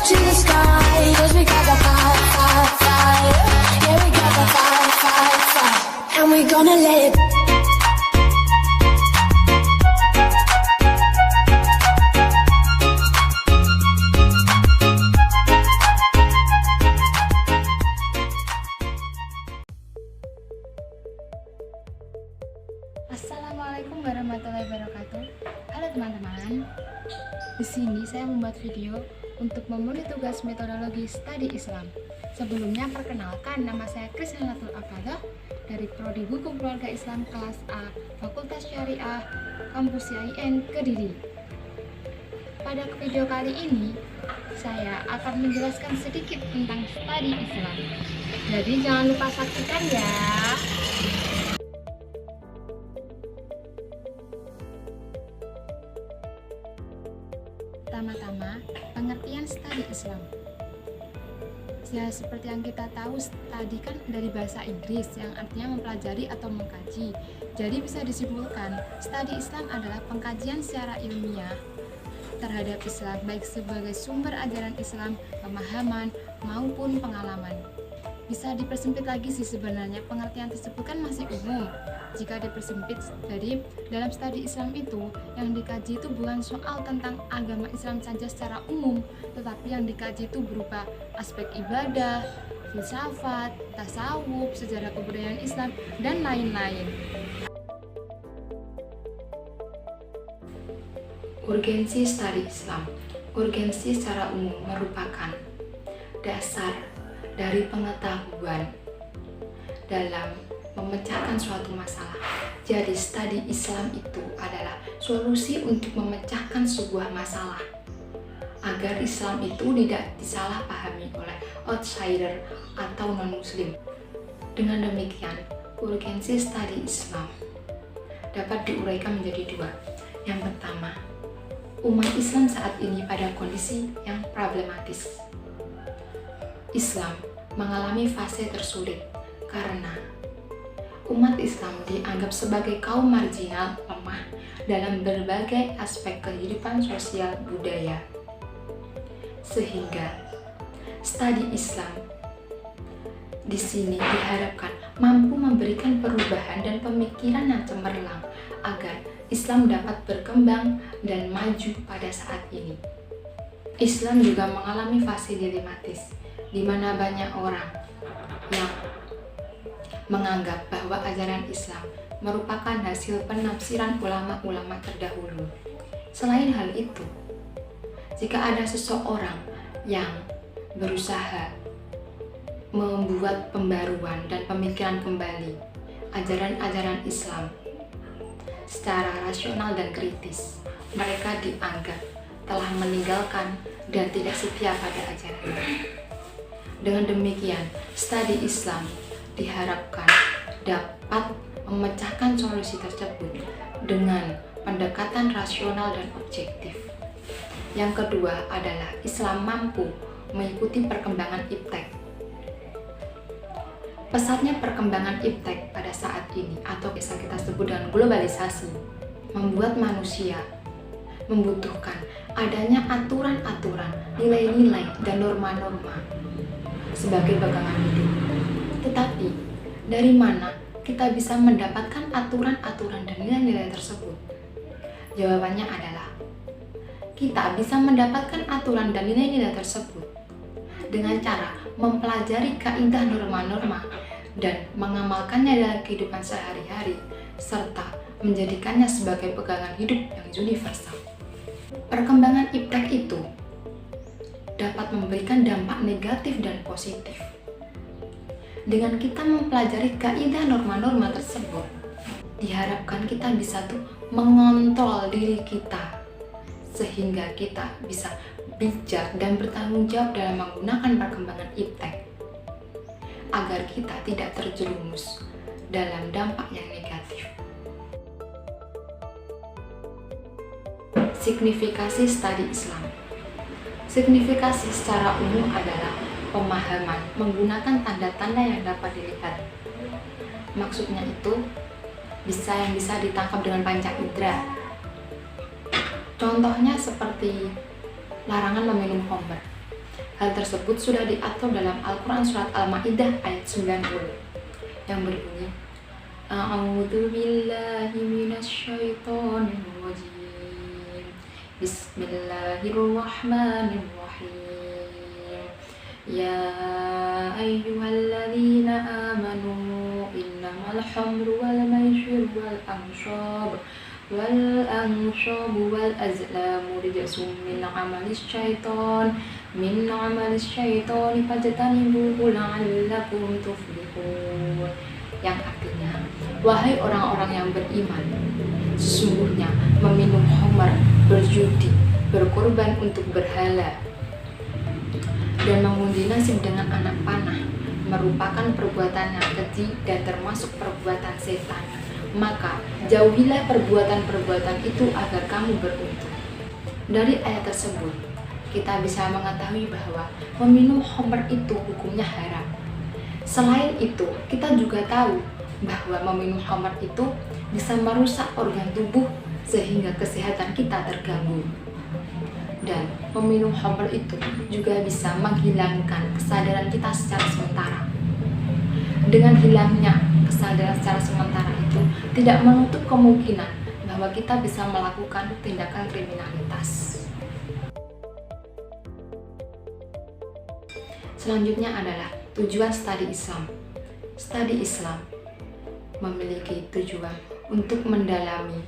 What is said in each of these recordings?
to the sky, 'cause we got the fire, fire, fire. Yeah, we got the fire, fire, fire. And we gonna let it. Assalamualaikum warahmatullahi wabarakatuh. Halo teman-teman. Di sini saya membuat video untuk memenuhi tugas metodologi studi Islam. Sebelumnya perkenalkan, nama saya Krisnalatul Afadah dari Prodi Hukum Keluarga Islam kelas A, Fakultas Syariah, Kampus IAIN Kediri. Pada video kali ini, saya akan menjelaskan sedikit tentang studi Islam. Jadi jangan lupa saksikan ya. Pertama-tama, pengertian studi Islam. Ya, seperti yang kita tahu, studi kan dari bahasa Inggris yang artinya mempelajari atau mengkaji. Jadi bisa disimpulkan, studi Islam adalah pengkajian secara ilmiah terhadap Islam, baik sebagai sumber ajaran Islam, pemahaman, maupun pengalaman. Bisa dipersempit lagi sih sebenarnya, pengertian tersebut kan masih umum. Jika dipersempit, jadi dalam studi Islam itu yang dikaji itu bukan soal tentang agama Islam saja secara umum, tetapi yang dikaji itu berupa aspek ibadah, filsafat, tasawuf, sejarah kebudayaan Islam, dan lain-lain. Urgensi studi Islam. Urgensi secara umum merupakan dasar dari pengetahuan dalam memecahkan suatu masalah. Jadi studi Islam itu adalah solusi untuk memecahkan sebuah masalah agar Islam itu tidak disalahpahami oleh outsider atau non-muslim. Dengan demikian, urgensi studi Islam dapat diuraikan menjadi dua. Yang pertama, umat Islam saat ini pada kondisi yang problematis. Islam mengalami fase tersulit karena umat Islam dianggap sebagai kaum marginal lemah dalam berbagai aspek kehidupan sosial budaya. Sehingga studi Islam di sini diharapkan mampu memberikan perubahan dan pemikiran yang cemerlang agar Islam dapat berkembang dan maju pada saat ini. Islam juga mengalami fase dilematis, di mana banyak orang yang menganggap bahwa ajaran Islam merupakan hasil penafsiran ulama-ulama terdahulu. Selain hal itu, jika ada seseorang yang berusaha membuat pembaruan dan pemikiran kembali ajaran-ajaran Islam secara rasional dan kritis, mereka dianggap telah meninggalkan dan tidak setia pada ajaran. Dengan demikian, studi Islam diharapkan dapat memecahkan solusi tersebut dengan pendekatan rasional dan objektif. Yang kedua adalah Islam mampu mengikuti perkembangan iptek. Pesatnya perkembangan iptek pada saat ini atau bisa kita sebut dengan globalisasi membuat manusia membutuhkan adanya aturan-aturan, nilai-nilai, dan norma-norma sebagai pegangan hidup. Tetapi, dari mana kita bisa mendapatkan aturan-aturan dan nilai-nilai tersebut? Jawabannya adalah, kita bisa mendapatkan aturan dan nilai-nilai tersebut dengan cara mempelajari kaidah norma-norma dan mengamalkannya dalam kehidupan sehari-hari, serta menjadikannya sebagai pegangan hidup yang universal. Perkembangan iptek itu dapat memberikan dampak negatif dan positif. Dengan kita mempelajari kaidah norma-norma tersebut, diharapkan kita bisa mengontrol diri kita sehingga kita bisa bijak dan bertanggung jawab dalam menggunakan perkembangan iptek agar kita tidak terjerumus dalam dampak yang negatif. Signifikasi studi Islam. Signifikasi secara umum adalah pemahaman menggunakan tanda-tanda yang dapat dilihat. Maksudnya itu yang bisa ditangkap dengan panca indera. Contohnya seperti larangan meminum khamr. Hal tersebut sudah diatur dalam Al-Quran Surat Al-Ma'idah ayat 90 yang berbunyi, A'udzu billahi minasyaitonir rajim. Bismillahirrahmanirrahim. Ya ayyuhalladzina amanu innamal khamru wal maisir wal ansab wal azlamu rijsun min amalis syaitan fajtanibuhu la'allakum tuflihun. Yang artinya, wahai orang-orang yang beriman, sesungguhnya meminum khamar, berjudi, berkorban untuk berhala, dan mengundi nasib dengan anak panah merupakan perbuatan yang keji dan termasuk perbuatan setan. Maka jauhilah perbuatan-perbuatan itu agar kamu beruntung. Dari ayat tersebut kita bisa mengetahui bahwa meminum khamr itu hukumnya haram. Selain itu, kita juga tahu bahwa meminum khamr itu bisa merusak organ tubuh sehingga kesehatan kita terganggu. Dan meminum khamr itu juga bisa menghilangkan kesadaran kita secara sementara. Dengan hilangnya kesadaran secara sementara itu tidak menutup kemungkinan bahwa kita bisa melakukan tindakan kriminalitas. Selanjutnya adalah tujuan studi Islam. Studi Islam memiliki tujuan untuk mendalami,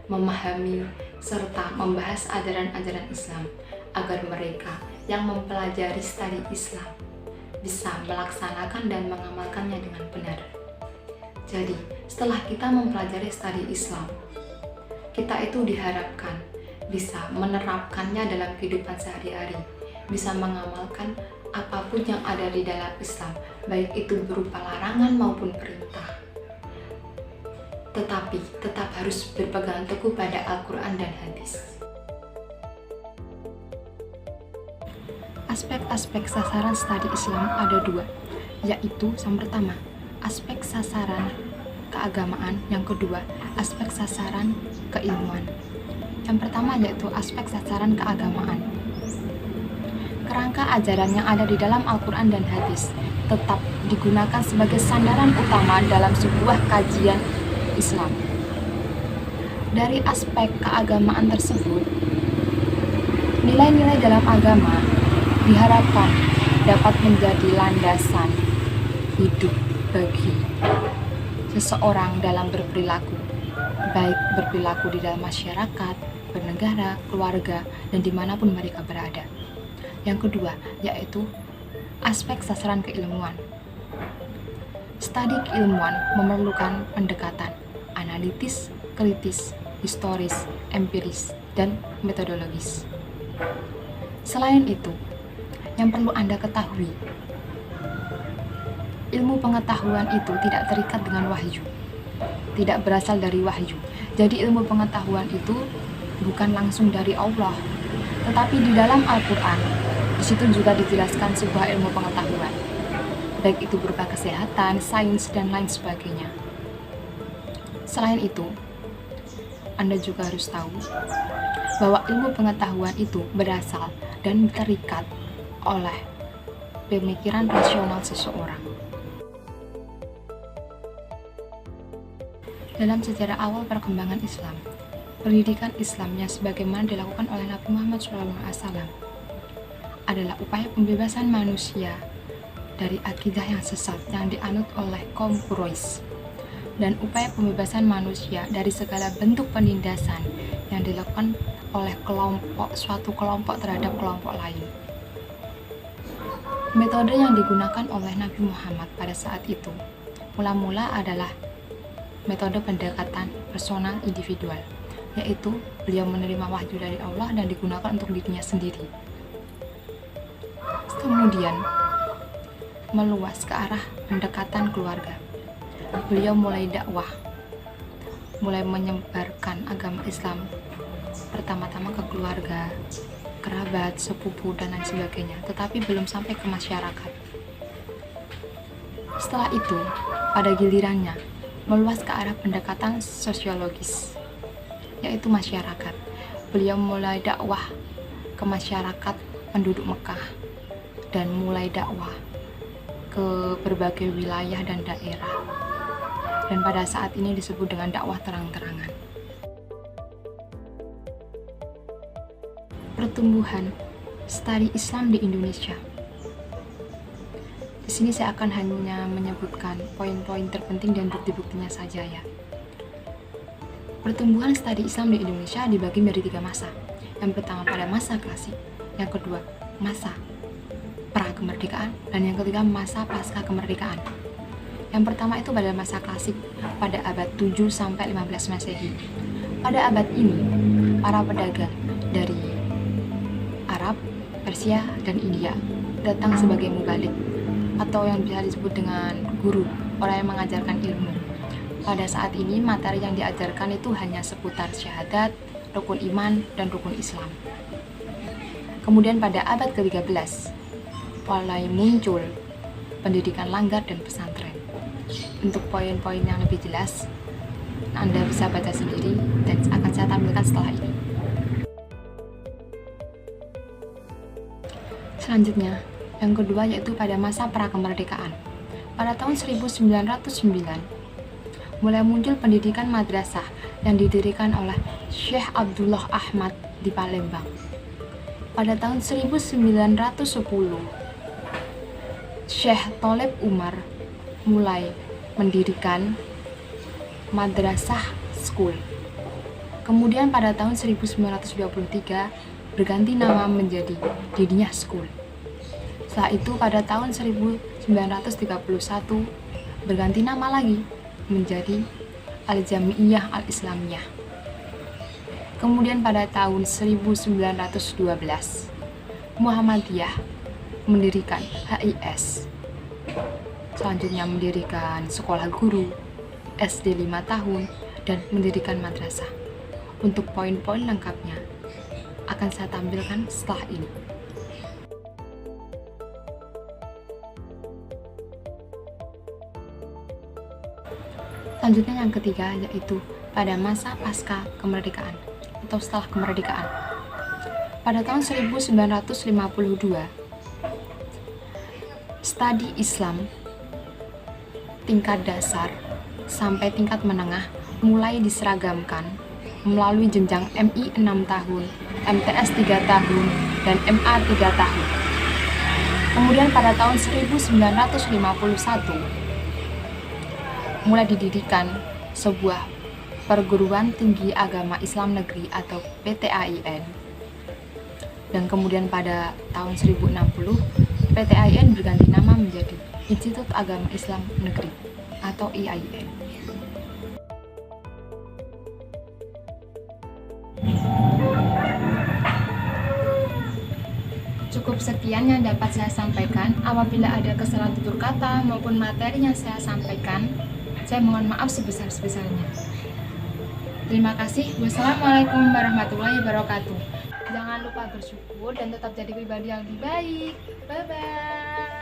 memahami, serta membahas ajaran-ajaran Islam agar mereka yang mempelajari studi Islam bisa melaksanakan dan mengamalkannya dengan benar. Jadi, setelah kita mempelajari studi Islam, kita itu diharapkan bisa menerapkannya dalam kehidupan sehari-hari, bisa mengamalkan apapun yang ada di dalam Islam, baik itu berupa larangan maupun perintah. Tetapi tetap harus berpegang teguh pada Al-Quran dan hadis. Aspek-aspek sasaran studi Islam ada dua, yaitu yang pertama, aspek sasaran keagamaan, yang kedua, aspek sasaran keilmuan. Yang pertama yaitu aspek sasaran keagamaan. Kerangka ajaran yang ada di dalam Al-Quran dan hadis tetap digunakan sebagai sandaran utama dalam sebuah kajian Islam. Dari aspek keagamaan tersebut, nilai-nilai dalam agama diharapkan dapat menjadi landasan hidup bagi seseorang dalam berperilaku, baik berperilaku di dalam masyarakat, bernegara, keluarga, dan dimanapun mereka berada. Yang kedua, yaitu aspek sasaran keilmuan. Studi keilmuan memerlukan pendekatan analitis, kritis, historis, empiris, dan metodologis. Selain itu, yang perlu Anda ketahui, ilmu pengetahuan itu tidak terikat dengan wahyu, tidak berasal dari wahyu. Jadi ilmu pengetahuan itu bukan langsung dari Allah, tetapi di dalam Al-Quran, di situ juga dijelaskan sebuah ilmu pengetahuan, baik itu berupa kesehatan, sains, dan lain sebagainya. Selain itu, Anda juga harus tahu bahwa ilmu pengetahuan itu berasal dan terikat oleh pemikiran rasional seseorang. Dalam sejarah awal perkembangan Islam, pendidikan Islamnya sebagaimana dilakukan oleh Nabi Muhammad SAW adalah upaya pembebasan manusia dari akidah yang sesat yang dianut oleh kaum Quraisy, dan upaya pembebasan manusia dari segala bentuk penindasan yang dilakukan oleh suatu kelompok terhadap kelompok lain. Metode yang digunakan oleh Nabi Muhammad pada saat itu mula-mula adalah metode pendekatan personal individual, yaitu beliau menerima wahyu dari Allah dan digunakan untuk dirinya sendiri. Kemudian meluas ke arah pendekatan keluarga. Beliau mulai dakwah, mulai menyebarkan agama Islam pertama-tama ke keluarga, kerabat, sepupu, dan lain sebagainya, tetapi belum sampai ke masyarakat. Setelah itu, pada gilirannya meluas ke arah pendekatan sosiologis, yaitu masyarakat. Beliau mulai dakwah ke masyarakat penduduk Mekah, dan mulai dakwah ke berbagai wilayah dan daerah. Dan pada saat ini disebut dengan dakwah terang-terangan. Pertumbuhan studi Islam di Indonesia. Di sini saya akan hanya menyebutkan poin-poin terpenting dan bukti-buktinya saja ya. Pertumbuhan studi Islam di Indonesia dibagi menjadi 3 masa. Yang pertama pada masa klasik, yang kedua masa pra-kemerdekaan, dan yang ketiga masa pasca kemerdekaan. Yang pertama itu pada masa klasik pada abad 7 sampai 15 Masehi. Pada abad ini, para pedagang dari Arab, Persia, dan India datang sebagai mubalik atau yang bisa disebut dengan guru, orang yang mengajarkan ilmu. Pada saat ini, materi yang diajarkan itu hanya seputar syahadat, rukun iman, dan rukun Islam. Kemudian pada abad ke-13, mulai muncul pendidikan langgar dan pesantren. Untuk poin-poin yang lebih jelas, Anda bisa baca sendiri dan akan saya tampilkan setelah ini. Selanjutnya, yang kedua yaitu pada masa pra-kemerdekaan. Pada tahun 1909, mulai muncul pendidikan madrasah yang didirikan oleh Syekh Abdullah Ahmad di Palembang. Pada tahun 1910, Syekh Tholib Umar mulai mendirikan madrasah school. Kemudian pada tahun 1923 berganti nama menjadi Diniyah School. Setelah itu pada tahun 1931 berganti nama lagi menjadi Al-Jami'iyah Al-Islamiyah. Kemudian pada tahun 1912 Muhammadiyah mendirikan HIS. Selanjutnya mendirikan sekolah guru, SD 5 tahun, dan mendirikan madrasah. Untuk poin-poin lengkapnya akan saya tampilkan setelah ini. Selanjutnya yang ketiga yaitu pada masa pasca kemerdekaan atau setelah kemerdekaan. Pada tahun 1952, studi Islam tingkat dasar sampai tingkat menengah mulai diseragamkan melalui jenjang MI 6 tahun, MTS 3 tahun, dan MA 3 tahun. Kemudian pada tahun 1951 mulai didirikan sebuah perguruan tinggi agama Islam negeri atau PTAIN. Dan kemudian pada tahun 1060 PTAIN berganti nama menjadi Institut Agama Islam Negeri atau IAIN. Cukup sekian yang dapat saya sampaikan. Apabila ada kesalahan tutur kata maupun materi yang saya sampaikan, saya mohon maaf sebesar-besarnya. Terima kasih. Wassalamualaikum warahmatullahi wabarakatuh. Jangan lupa bersyukur dan tetap jadi pribadi yang lebih baik. Bye-bye.